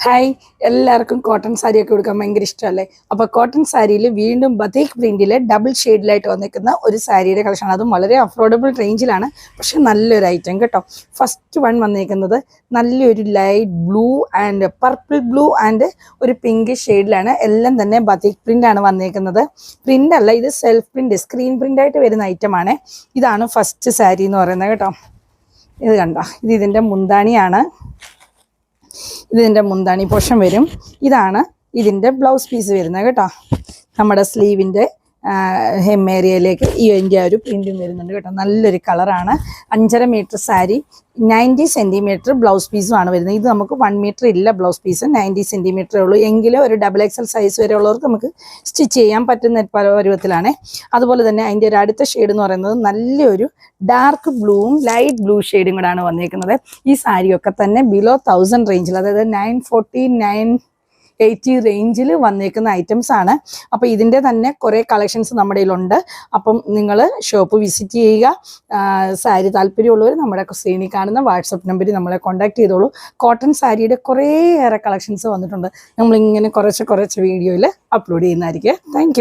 Hi, എല്ലാവർക്കും cotton സാരിയൊക്കെ കൊടുക്കാൻ ഭയങ്കര ഇഷ്ടമല്ലേ? അപ്പോൾ കോട്ടൺ സാരിയിൽ വീണ്ടും ബതീക് പ്രിന്റിൽ ഡബിൾ ഷെയ്ഡിലായിട്ട് വന്നിരിക്കുന്ന ഒരു സാരിയുടെ കളക്ഷനാണ്. അതും വളരെ അഫോർഡബിൾ റേഞ്ചിലാണ്, പക്ഷെ നല്ലൊരു ഐറ്റം കേട്ടോ. ഫസ്റ്റ് വൺ വന്നിരിക്കുന്നത് നല്ലൊരു light blue and purple blue and ഒരു പിങ്ക് ഷെയ്ഡിലാണ്. എല്ലാം തന്നെ ബതീക് പ്രിൻ്റാണ് വന്നിരിക്കുന്നത്. പ്രിൻ്റ് അല്ല, ഇത് സെൽഫ് പ്രിൻ്റ്, സ്ക്രീൻ പ്രിൻ്റായിട്ട് വരുന്ന ഐറ്റമാണ്. ഇതാണ് ഫസ്റ്റ് സാരി എന്ന് പറയുന്നത് കേട്ടോ. ഇത് കണ്ടോ, ഇതിൻ്റെ മുന്താണിയാണ്. ഇതിൻ്റെ മുന്താണി പോർഷൻ വരും. ഇതാണ് ഇതിൻ്റെ ബ്ലൗസ് പീസ് വരുന്നത് കേട്ടോ. നമ്മുടെ സ്ലീവിൻ്റെ ഹെം ഏരിയയിലേക്ക് ഇതിൻ്റെ ഒരു പ്രിൻറ്റും വരുന്നുണ്ട് കേട്ടോ. നല്ലൊരു കളറാണ്. 5.5 മീറ്റർ സാരി, 90 സെൻറ്റിമീറ്റർ ബ്ലൗസ് പീസുമാണ് വരുന്നത്. ഇത് നമുക്ക് 1 മീറ്റർ ഇല്ല, ബ്ലൗസ് പീസ് 90 സെൻറ്റിമീറ്ററേ ഉള്ളൂ. എങ്കിലും ഒരു XXL സൈസ് വരെ ഉള്ളവർക്ക് നമുക്ക് സ്റ്റിച്ച് ചെയ്യാൻ പറ്റുന്ന പരുവത്തിലാണ്. അതുപോലെ തന്നെ അതിൻ്റെ ഒരു അടുത്ത ഷെയ്ഡ് എന്ന് പറയുന്നത് നല്ലൊരു ഡാർക്ക് ബ്ലൂവും ലൈറ്റ് ബ്ലൂ ഷെയ്ഡും കൂടെയാണ് വന്നിരിക്കുന്നത്. ഈ സാരിയൊക്കെ തന്നെ ബിലോ 1000 റേഞ്ചിൽ, അതായത് 940 980 റേഞ്ചിൽ വന്നേക്കുന്ന ഐറ്റംസ് ആണ്. അപ്പോൾ ഇതിൻ്റെ തന്നെ കുറേ കളക്ഷൻസ് നമ്മുടെ കയ്യിലുണ്ട്. അപ്പം നിങ്ങൾ ഷോപ്പ് വിസിറ്റ് ചെയ്യുക. സാരി താല്പര്യമുള്ളവർ നമ്മുടെ സ്ക്രീനിൽ കാണുന്ന വാട്സപ്പ് നമ്പറിൽ നമ്മളെ കോൺടാക്ട് ചെയ്തോളൂ. കോട്ടൺ സാരിയുടെ കുറേയേറെ കളക്ഷൻസ് വന്നിട്ടുണ്ട്. നമ്മളിങ്ങനെ കുറച്ച് വീഡിയോയിൽ അപ്ലോഡ് ചെയ്യുന്നതായിരിക്കും. Thank you.